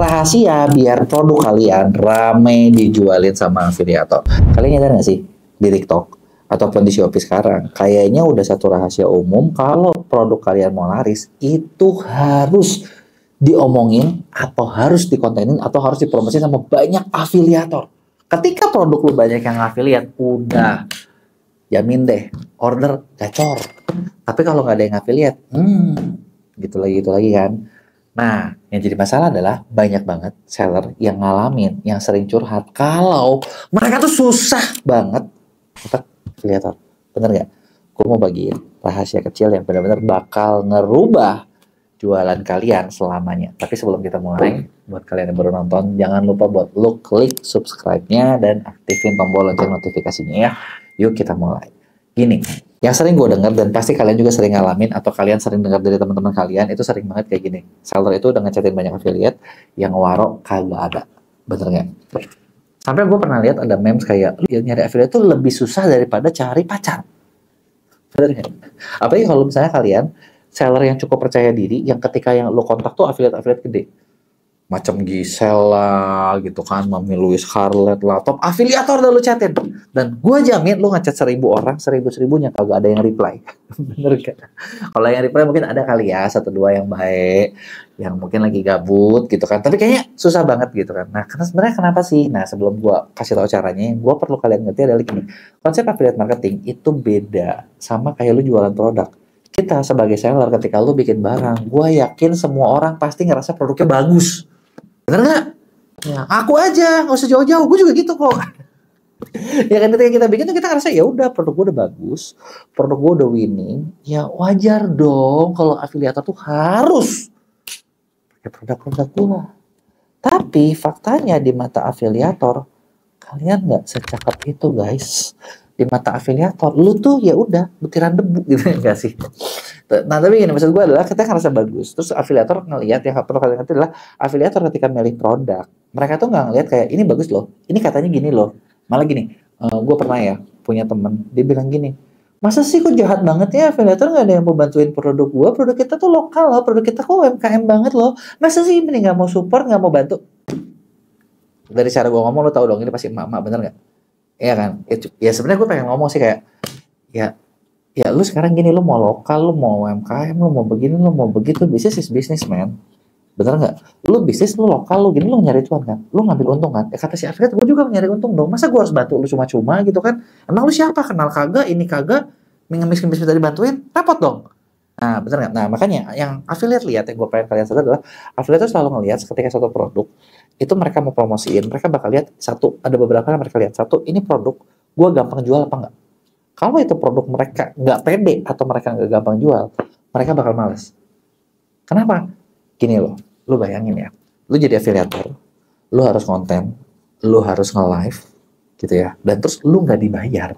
rahasia biar produk kalian rame dijualin sama afiliator. Kalian nyadar nggak sih di TikTok ataupun di Shopee sekarang, kayaknya udah satu rahasia umum kalau produk kalian mau laris itu harus diomongin atau harus dikontenin atau harus dipromosi sama banyak afiliator. Ketika produk lu banyak yang afiliat, udah jamin deh order gacor. Tapi kalau nggak ada yang affiliate, gitu lagi kan. Nah, yang jadi masalah adalah banyak banget seller yang ngalamin, yang sering curhat kalau mereka tuh susah banget dapat affiliator. Bener nggak? Gue mau bagiin rahasia kecil yang benar-benar bakal ngerubah jualan kalian selamanya. Tapi sebelum kita mulai, buat kalian yang baru nonton, jangan lupa buat lu klik subscribe-nya dan aktifin tombol lonceng notifikasinya ya. Yuk kita mulai. Gini, yang sering gue dengar dan pasti kalian juga sering ngalamin atau kalian sering dengar dari teman-teman kalian itu sering banget kayak gini. Seller itu udah ngechatin banyak affiliate yang waro kagak ada. Bener nggak? Sampai gue pernah lihat ada memes kayak yang nyari affiliate itu lebih susah daripada cari pacar. Bener nggak? Apalagi kalau misalnya kalian seller yang cukup percaya diri, yang ketika yang lo kontak tuh affiliate-affiliate gede. Macam Gisela gitu kan, Mami Louis Scarlett lah, top afiliator udah lu chatin. Dan gue jamin lu ngechat 1000 orang, 1000-1000-nya kagak ada yang reply. Bener kan? Kalau yang reply mungkin ada kali ya, 1-2 yang baik, yang mungkin lagi gabut gitu kan. Tapi kayaknya susah banget gitu kan. Nah, karena sebenarnya kenapa sih? Nah, sebelum gue kasih tahu caranya, gue perlu kalian ngerti adalah gini. Konsep affiliate marketing itu beda sama kayak lu jualan produk. Kita sebagai seller ketika lu bikin barang, gue yakin semua orang pasti ngerasa produknya bagus. Bener nggak? Ya, aku aja, nggak usah jauh-jauh. Gue juga gitu kok. Ya kan ketika kita bikin tuh kita ngerasa ya udah produk gue udah bagus, produk gue udah winning. Ya wajar dong kalau afiliator tuh harus pakai produk-produk gue. Tapi faktanya di mata afiliator kalian nggak secakap itu guys. Di mata afiliator lu tuh ya udah butiran debu gitu enggak sih? Nah tapi gini, maksud gue adalah kita ngerasa bagus, terus afiliator ngelihat, yang perlu kalian ngerti adalah afiliator ketika milih produk, mereka tuh nggak ngelihat kayak ini bagus loh, ini katanya gini loh, malah gini, gue pernah ya punya temen, dia bilang gini, masa sih kok jahat banget ya afiliator nggak ada yang mau bantuin produk kita tuh lokal loh, produk kita kok UMKM banget loh, masa sih ini nggak mau support, nggak mau bantu. Dari cara gue ngomong lo tau dong ini pasti emak-emak, bener nggak? Iya kan? Ya sebenarnya gue pengen ngomong sih kayak ya lu sekarang gini, lu mau lokal, lu mau UMKM, lu mau begini, lu mau begitu, bisnis is business man, bener nggak? Lu bisnis, lu lokal, lu gini, lu nyari cuan kan, lu ngambil untung kan? Kata si affiliate, gue juga nyari untung dong, masa gue harus bantu lu cuma-cuma gitu kan? Emang lu siapa, kenal kagak, ini kagak, miskin bisa dibantuin, repot dong. Nah bener nggak? Nah makanya yang affiliate lihat, yang gue pengen kalian sadar adalah affiliate itu selalu ngelihat ketika satu produk itu mereka mau promosiin, mereka bakal lihat satu, ada beberapa yang mereka lihat, satu, ini produk gue gampang jual apa enggak. Kalau itu produk mereka nggak pede atau mereka nggak gampang jual, mereka bakal males. Kenapa? Gini loh, lu bayangin ya, lu jadi afiliator, lu harus konten, lu harus nge-live, gitu ya, dan terus lu nggak dibayar.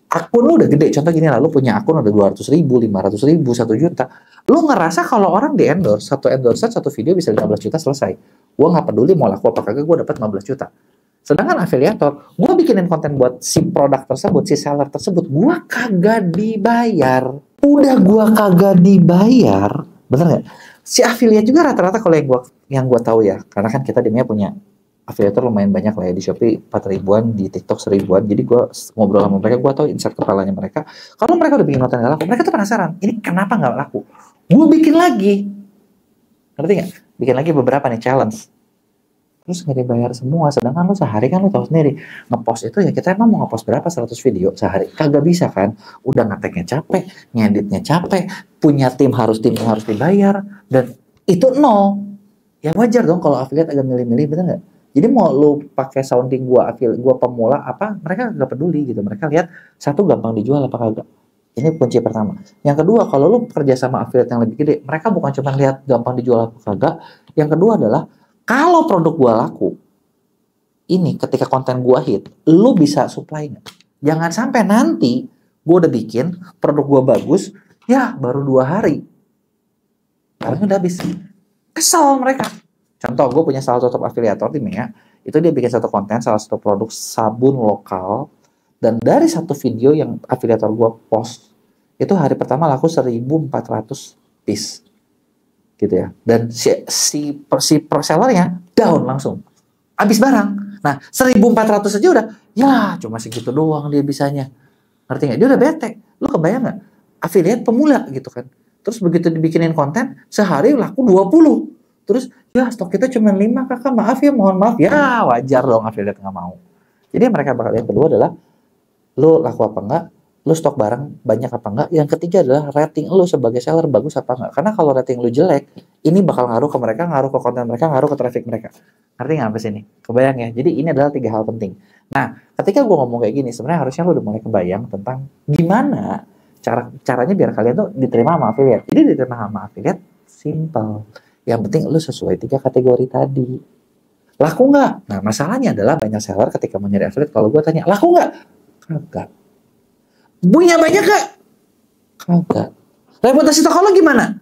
Akun lu udah gede, contoh gini lah, lu punya akun udah 200.000, 500.000, 1 juta. Lu ngerasa kalau orang di-endorse, satu endorse, satu video bisa 15 juta selesai. Gua nggak peduli mau laku apa kagak, gua dapat 15 juta. Sedangkan afiliator, gue bikinin konten buat si produk tersebut, si seller tersebut, gue kagak dibayar. Udah gue kagak dibayar, bener nggak? Si affiliate juga rata-rata kalau yang gue tahu ya, karena kan kita dimnya punya afiliator lumayan banyak lah ya, di Shopee 4.000-an, di TikTok 1.000-an. Jadi gue ngobrol sama mereka, gue tahu insight kepalanya mereka. Kalau mereka udah bikin konten nggak laku, mereka tuh penasaran, ini kenapa nggak laku? Gue bikin lagi, ngerti nggak? Bikin lagi beberapa nih challenge. Terus nggak dibayar semua, sedangkan lu sehari kan lu tahu sendiri, ngepost itu ya kita emang mau ngepost berapa 100 video sehari, kagak bisa kan, udah ngeteknya capek, ngeditnya capek, punya tim harus dibayar, dan itu nol. Ya wajar dong kalau affiliate agak milih-milih, bener nggak? Jadi mau lu pakai sounding gua pemula apa, mereka nggak peduli gitu, mereka lihat satu gampang dijual apa kagak. Ini kunci pertama. Yang kedua, kalau lu kerja sama affiliate yang lebih gede, mereka bukan cuma lihat gampang dijual apa kagak, yang kedua adalah kalau produk gua laku, ini ketika konten gua hit, lu bisa supply nggak? Jangan sampai nanti gua udah bikin produk gua bagus, ya baru 2 hari, barangnya udah habis. Kesel mereka. Contoh, gue punya salah satu afiliator di MEA, itu dia bikin satu konten, salah satu produk sabun lokal, dan dari satu video yang afiliator gua post, itu hari pertama laku 1.400 piece. gitu ya. Dan si pro sellernya down langsung, habis barang. Nah 1.400 aja udah, ya cuma segitu doang dia bisanya, ngerti nggak? Dia udah bete. Lu kebayang nggak? Affiliate pemula gitu kan. Terus begitu dibikinin konten, sehari laku 20. Terus, ya stok kita cuma 5 kakak, maaf ya, mohon maaf. Ya wajar dong affiliate nggak mau. Jadi mereka bakal yang kedua adalah, lu laku apa enggak, lu stok barang banyak apa enggak. Yang ketiga adalah rating lu sebagai seller bagus apa enggak. Karena kalau rating lu jelek, ini bakal ngaruh ke mereka, ngaruh ke konten mereka, ngaruh ke traffic mereka. Ngerti nggak sampai sini? Kebayang ya? Jadi ini adalah 3 hal penting. Nah, ketika gue ngomong kayak gini, sebenarnya harusnya lu udah mulai kebayang tentang gimana caranya biar kalian tuh diterima sama affiliate. Jadi diterima sama affiliate, simple. Yang penting lu sesuai 3 kategori tadi. Laku nggak? Nah, masalahnya adalah banyak seller ketika mau nyari affiliate, kalau gue tanya, laku nggak? Kagak. Punya banyak nggak? Kagak. Reputasi toko lo gimana?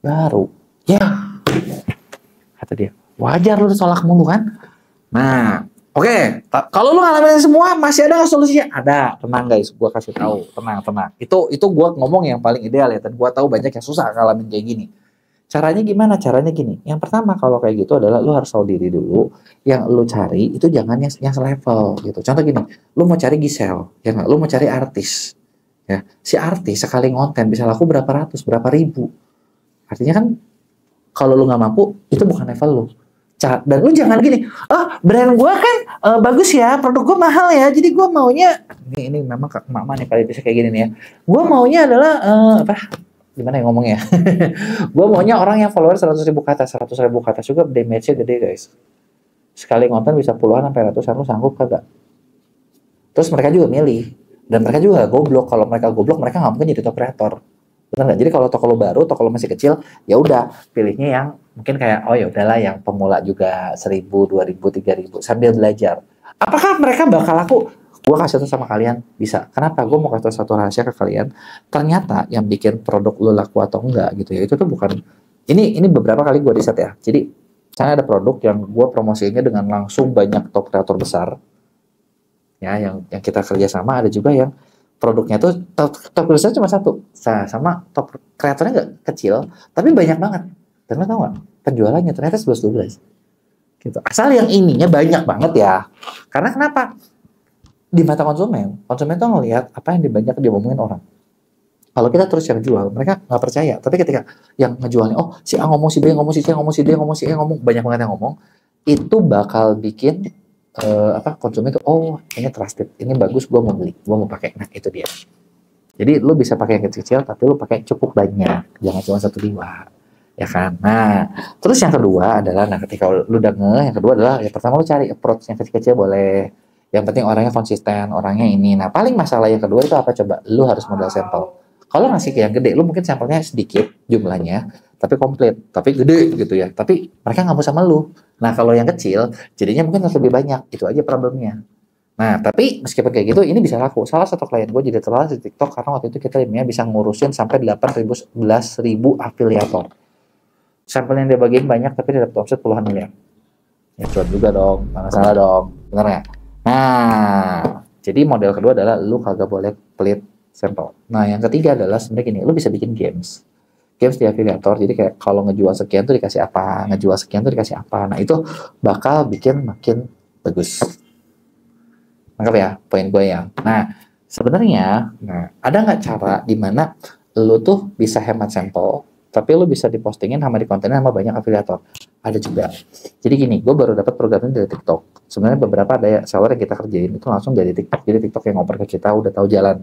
Baru. Ya. Kata dia, wajar lu ditolak mulu kan? Nah, oke. Kalau lu ngalamin semua, masih ada nggak solusinya? Ada. Tenang guys, gue kasih tahu. Tenang. Itu gue ngomong yang paling ideal ya. Dan gue tahu banyak yang susah ngalamin kayak gini. Caranya gimana? Caranya gini. Yang pertama kalau kayak gitu adalah lu harus tahu diri dulu. Yang lu cari itu jangan yang selevel gitu. Contoh gini, lu mau cari Gisel, ya nggak? Lu mau cari artis. Ya, si artis sekali ngonten bisa laku berapa ratus, berapa ribu. Artinya kan kalau lu nggak mampu, itu bukan level lu. Dan lu jangan gini, brand gua kan bagus ya, produk gua mahal ya, jadi gua maunya ini memang mama nih kali bisa kayak gini nih ya. Gua maunya adalah gimana ya ngomongnya? Gue maunya orang yang follower 100.000 ke atas, 100.000 ke atas juga damage-nya gede guys. Sekali ngonten bisa puluhan sampai ratusan, lu sanggup kagak? Terus mereka juga milih, dan mereka juga goblok. Kalau mereka goblok, mereka nggak mungkin jadi top creator. Benar nggak? Jadi kalau toko lo baru, toko lo masih kecil, ya udah pilihnya yang mungkin kayak ya udahlah yang pemula juga 1.000, 2.000, 3.000 sambil belajar. Apakah mereka bakal laku? Gue kasih tahu sama kalian, bisa. Kenapa? Gue mau kasih tahu satu rahasia ke kalian. Ternyata yang bikin produk lo laku atau enggak gitu ya, itu tuh bukan, ini beberapa kali gue riset ya. Jadi, misalnya ada produk yang gue promosinya dengan langsung banyak top kreator besar, ya, yang kita kerja sama. Ada juga yang produknya tuh top kreatornya cuma satu, sama top kreatornya nggak kecil, tapi banyak banget. Dan lo tau nggak? Penjualannya ternyata 11-12. Gitu. Asal yang ininya banyak banget ya. Karena kenapa? Di mata konsumen tuh ngelihat apa yang banyak diomongin orang. Kalau kita terus yang jual, mereka nggak percaya. Tapi ketika yang ngejualnya, si A ngomong, si B ngomong, si C ngomong, si D ngomong, si E ngomong, banyak banget yang ngomong, itu bakal bikin konsumen itu, ini trusted, ini bagus, gue mau beli, gue mau pakai. Nah itu dia. Jadi lu bisa pakai yang kecil-kecil, tapi lu pakai cukup banyak, jangan cuma 1-2, ya kan. Nah terus yang kedua adalah, ketika lu udah yang kedua adalah, ya pertama lu cari approach yang kecil-kecil boleh. Yang penting orangnya konsisten, orangnya ini. Nah, paling masalah yang kedua itu apa coba? Lu harus modal sampel. Kalau ngasih ke yang gede, lu mungkin sampelnya sedikit jumlahnya, tapi komplit, tapi gede gitu ya. Tapi mereka nggak mau sama lu. Nah, kalau yang kecil, jadinya mungkin lebih banyak. Itu aja problemnya. Nah, tapi meskipun kayak gitu, ini bisa laku. Salah satu klien gue jadi terkenal di TikTok karena waktu itu kita bisa ngurusin sampai 8.000, 11.000 afiliator. Sampel yang dia bagiin banyak, tapi dia dapat omset puluhan miliar. Ya, cuan juga dong, nggak salah dong. Bener nggak? Nah, jadi model kedua adalah lu kagak boleh pelit sampel. Nah, yang ketiga adalah sebenarnya gini, lu bisa bikin games di afiliator. Jadi kayak kalau ngejual sekian tuh dikasih apa, ngejual sekian tuh dikasih apa. Nah, itu bakal bikin makin bagus. Nangkep ya poin gue ya. Nah, sebenarnya, ada nggak cara di mana lu tuh bisa hemat sampel, tapi lu bisa dipostingin sama dikontenin sama banyak afiliator? Ada juga. Jadi gini, gue baru dapat programnya dari TikTok. Sebenarnya beberapa ada seller yang kita kerjain itu langsung dari TikTok. Jadi TikTok yang ngoper ke kita udah tahu jalan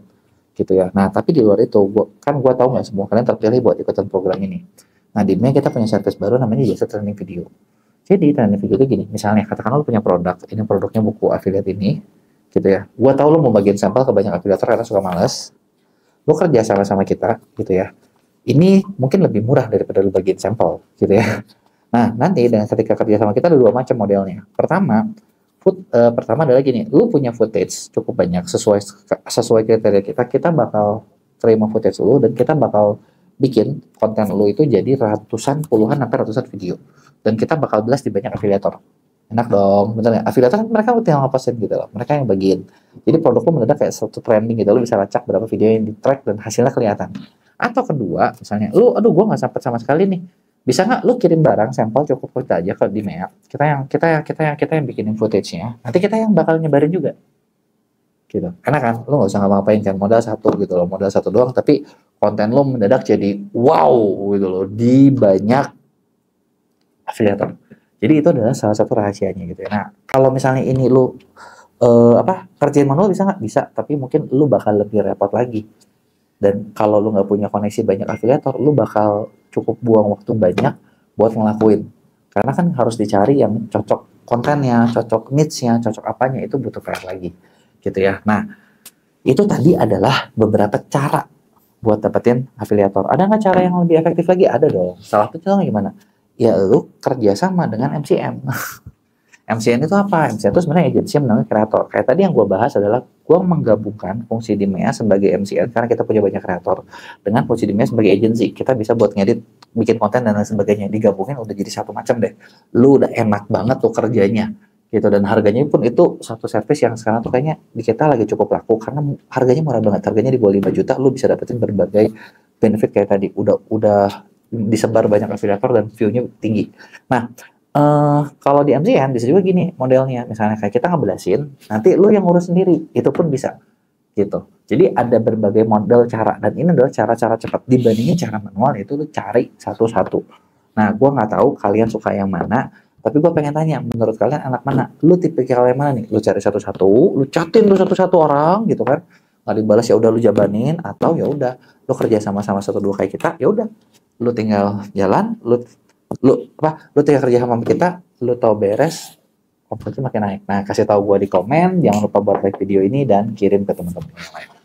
gitu ya. Nah, tapi di luar itu, gue tahu nggak semua kalian terpilih buat ikutan program ini. Nah, di ME kita punya service baru namanya jasa training video. Jadi training video itu gini, misalnya katakanlah lu punya produk, ini produknya buku affiliate ini, gitu ya. Gue tahu lu mau bagiin sampel ke banyak afiliator karena suka males. Lu kerja sama kita, gitu ya. Ini mungkin lebih murah daripada lu bagiin sampel, gitu ya. Nah, nanti dengan ketika kerja sama kita ada 2 macam modelnya. Pertama adalah gini, lu punya footage cukup banyak sesuai kriteria kita bakal terima footage lu dan kita bakal bikin konten lu itu jadi ratusan, puluhan sampai ratusan video. Dan kita bakal blast di banyak afiliator. Enak dong, bener ya? Afiliator kan mereka tinggal ngepostin gitu loh, mereka yang bagiin. Jadi produk lu mendadak kayak satu trending gitu, lu bisa lacak berapa video yang di track dan hasilnya kelihatan. Atau kedua, misalnya lu, gue nggak sempet sama sekali nih Bisa nggak lu kirim barang sampel cukup kita aja ke Dimea, kita yang bikinin footage-nya, nanti kita yang bakal nyebarin juga gitu. Enak kan, lu nggak usah ngapain kan, modal satu gitu loh, modal satu doang, tapi konten lu mendadak jadi wow gitu loh di banyak afiliator. Jadi itu adalah salah satu rahasianya gitu ya. Nah kalau misalnya ini lu kerjain manual bisa nggak? Bisa, tapi mungkin lu bakal lebih repot lagi. Dan kalau lu nggak punya koneksi banyak afiliator, lu bakal cukup buang waktu banyak buat ngelakuin. Karena kan harus dicari yang cocok kontennya, cocok niche-nya, cocok apanya, itu butuh PR lagi. Gitu ya. Nah, itu tadi adalah beberapa cara buat dapetin afiliator. Ada nggak cara yang lebih efektif lagi? Ada dong. Salah satu contohnya gimana? Ya lu kerjasama dengan MCM. MCN itu apa? MCN itu sebenarnya agensi yang menangani kreator. Kayak tadi yang gue bahas adalah gue menggabungkan fungsi Dimea sebagai MCN karena kita punya banyak kreator dengan fungsi Dimea sebagai agensi. Kita bisa buat ngedit, bikin konten dan lain sebagainya. Digabungin udah jadi satu macam deh. Lu udah enak banget tuh kerjanya gitu, dan harganya pun itu satu service yang sekarang tuh kayaknya di kita lagi cukup laku karena harganya murah banget. Harganya di bawah 5 juta lu bisa dapetin berbagai benefit kayak tadi. Udah disebar banyak afiliator dan view-nya tinggi. Nah, kalau di MCN bisa juga gini modelnya, misalnya kayak kita ngebelasin, nanti lu yang ngurus sendiri, itu pun bisa gitu. Jadi ada berbagai model cara, dan ini adalah cara-cara cepat dibandingin cara manual, itu lu cari satu-satu. Nah, gue nggak tahu kalian suka yang mana, tapi gue pengen tanya, menurut kalian anak mana? Lu tipe kalian mana nih? Lu cari satu-satu, lu chatin lu satu-satu orang gitu kan? Nggak dibalas ya udah lu jabanin, atau ya udah lu kerja sama-sama satu dua kayak kita, ya udah lu tinggal jalan, lu tinggal kerja sama kita, lu tahu beres, konversi makin naik. Nah, kasih tahu gue di komen, jangan lupa buat like video ini dan kirim ke teman-teman yang lain.